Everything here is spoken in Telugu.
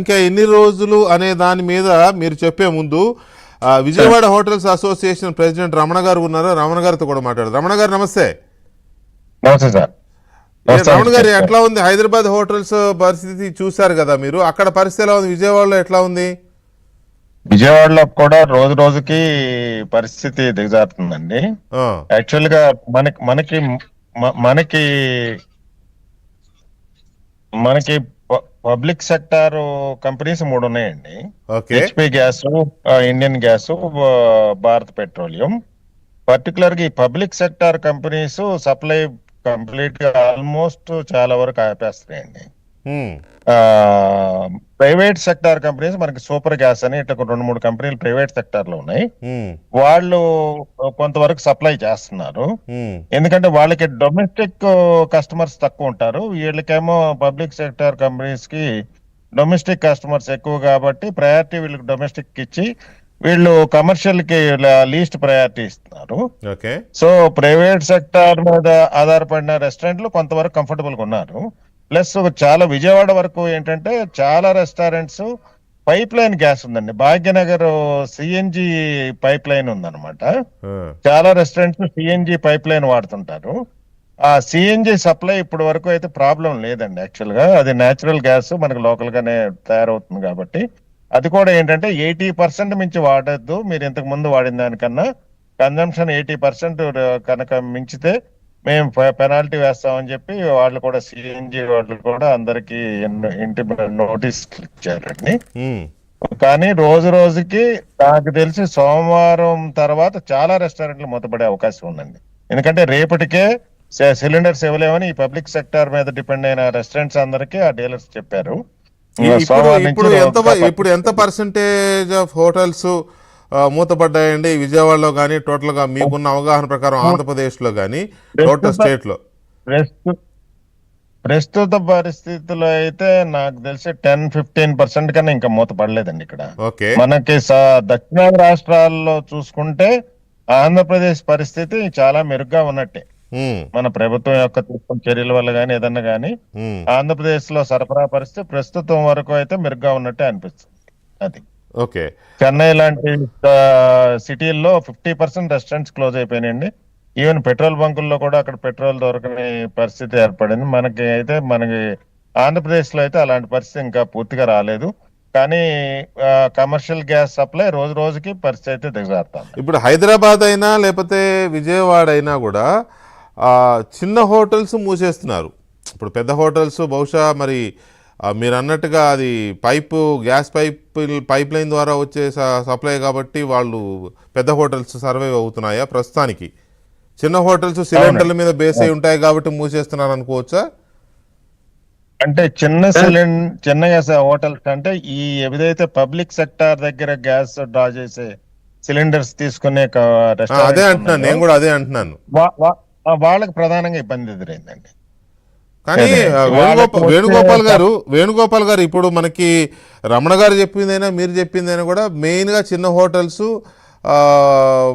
ఇంకా ఎన్ని రోజులు అనే దాని మీద మీరు చెప్పే ముందు Vijayawada hotels association president Ramana గారు ఉన్నారు. రమణ గారితో కూడా మాట్లాడారు. రమణ గారు నమస్తే. నమస్తే సార్. రమణ గారు, ఎట్లా ఉంది హైదరాబాద్ హోటల్స్ పరిస్థితి? చూశారు కదా మీరు, అక్కడ పరిస్థితి ఎలా ఉంది? విజయవాడలో ఎట్లా ఉంది? విజయవాడలో కూడా రోజు రోజుకి పరిస్థితి దిగజారుతుందండి. యాక్చువల్ గా మనకి మనకి మనకి మనకి పబ్లిక్ సెక్టార్ కంపెనీస్ 3 ఉన్నాయండి. HP gas, Indian gas, Bharat petroleum. Particular గా ఈ public sector companies supply complete గా ఆల్మోస్ట్ చాలా వరకు ఆపేస్తున్నాయండి. ప్రైవేట్ సెక్టార్ కంపెనీస్ మనకి సూపర్ గ్యాస్ అని ఇట్లా 2-3 కంపెనీలు ప్రైవేట్ సెక్టార్ లో ఉన్నాయి. వాళ్ళు కొంతవరకు సప్లై చేస్తున్నారు. ఎందుకంటే వాళ్ళకి డొమెస్టిక్ కస్టమర్స్ తక్కువ ఉంటారు, వీళ్ళకేమో పబ్లిక్ సెక్టార్ కంపెనీస్ కి డొమెస్టిక్ కస్టమర్స్ ఎక్కువ కాబట్టి ప్రయారిటీ వీళ్ళకి డొమెస్టిక్ ఇచ్చి వీళ్ళు కమర్షియల్ కి లీస్ట్ ప్రయారిటీ ఇస్తున్నారు. సో ప్రైవేట్ సెక్టార్ మీద ఆధారపడిన రెస్టారెంట్లు కొంతవరకు కంఫర్టబుల్ గా ఉన్నారు. ప్లస్ చాలా విజయవాడ వరకు ఏంటంటే చాలా రెస్టారెంట్స్ పైప్ లైన్ గ్యాస్ ఉందండి. భాగ్యనగర్ సిఎన్జి పైప్ లైన్ ఉందన్నమాట. చాలా రెస్టారెంట్స్ సిఎన్జి పైప్ లైన్ వాడుతుంటారు. ఆ సిఎన్జి సప్లై ఇప్పటి వరకు అయితే ప్రాబ్లం లేదండి. యాక్చువల్ గా అది నేచురల్ గ్యాస్ మనకు లోకల్ గానే తయారవుతుంది కాబట్టి అది కూడా ఏంటంటే 80% మించి వాడద్దు. మీరు ఇంతకు ముందు వాడిన దానికన్నా కన్జంప్షన్ 80% కనుక మించితే మేము పెనాల్టీ వేస్తామని చెప్పి వాళ్ళు కూడా సిఎన్జి వాళ్ళు కూడా అందరికి ఇంటి నోటీస్ ఇచ్చారండి. కానీ రోజు రోజుకి నాకు తెలిసి సోమవారం తర్వాత చాలా రెస్టారెంట్లు మూతపడే అవకాశం ఉందండి. ఎందుకంటే రేపటికే సిలిండర్స్ ఇవ్వలేమని ఈ పబ్లిక్ సెక్టార్ మీద డిపెండ్ అయిన రెస్టారెంట్స్ అందరికీ ఆ డీలర్స్ చెప్పారు. ఇప్పుడు ఎంత పర్సెంటేజ్ ఆఫ్ హోటల్స్ మూతపడ్డాయండి విజయవాడలో కానీ, టోటల్ గా మీకున్న అవగాహన ప్రకారం ఆంధ్రప్రదేశ్ లో కానీ టోటల్ స్టేట్ లో? ప్రస్తుత పరిస్థితుల్లో అయితే నాకు తెలిసి 10-15% కన్నా ఇంకా మూతపడలేదండి ఇక్కడ. మనకి దక్షిణాది రాష్ట్రాల్లో చూసుకుంటే ఆంధ్రప్రదేశ్ పరిస్థితి చాలా మెరుగ్గా ఉన్నట్టే. మన ప్రభుత్వం యొక్క తీసుకున్న చర్యల వల్ల గానీ ఏదన్నా గానీ ఆంధ్రప్రదేశ్ లో సరఫరా పరిస్థితి ప్రస్తుతం వరకు అయితే మెరుగ్గా ఉన్నట్టే అనిపిస్తుంది. అది చెన్నై లాంటి సిటీల్లో 50% రెస్టారెంట్స్ క్లోజ్ అయిపోయినాయండి. ఈవెన్ పెట్రోల్ బంకుల్లో కూడా అక్కడ పెట్రోల్ దొరకని పరిస్థితి ఏర్పడింది. మనకి ఆంధ్రప్రదేశ్ లో అయితే అలాంటి పరిస్థితి ఇంకా పూర్తిగా రాలేదు. కానీ కమర్షియల్ గ్యాస్ సప్లై రోజు రోజుకి పరిస్థితి అయితే దిగజారుతాం. ఇప్పుడు హైదరాబాద్ అయినా లేకపోతే విజయవాడ అయినా కూడా చిన్న హోటల్స్ మూసేస్తున్నారు. ఇప్పుడు పెద్ద హోటల్స్ బహుశా మరి మీరు అన్నట్టుగా అది గ్యాస్ పైప్ లైన్ ద్వారా వచ్చే సప్లై కాబట్టి వాళ్ళు పెద్ద హోటల్స్ సర్వైవ్ అవుతున్నాయా ప్రస్తుతానికి? చిన్న హోటల్స్ సిలిండర్ల మీద బేస్ అయి ఉంటాయి కాబట్టి మూసేస్తున్నారు అనుకోవచ్చా? అంటే చిన్న గ్యాస్ హోటల్స్ అంటే ఈ ఏదైతే పబ్లిక్ సెక్టార్ దగ్గర గ్యాస్ డ్రా చేసే సిలిండర్స్ తీసుకునే అదే అంటున్నాను, నేను కూడా అదే అంటున్నాను. వాళ్ళకి ప్రధానంగా ఇబ్బంది ఎదురైందండి. కానీ వేణుగోపాల్ గారు ఇప్పుడు మనకి రమణ గారు చెప్పిందైనా మీరు చెప్పిందైనా కూడా మెయిన్గా చిన్న హోటల్స్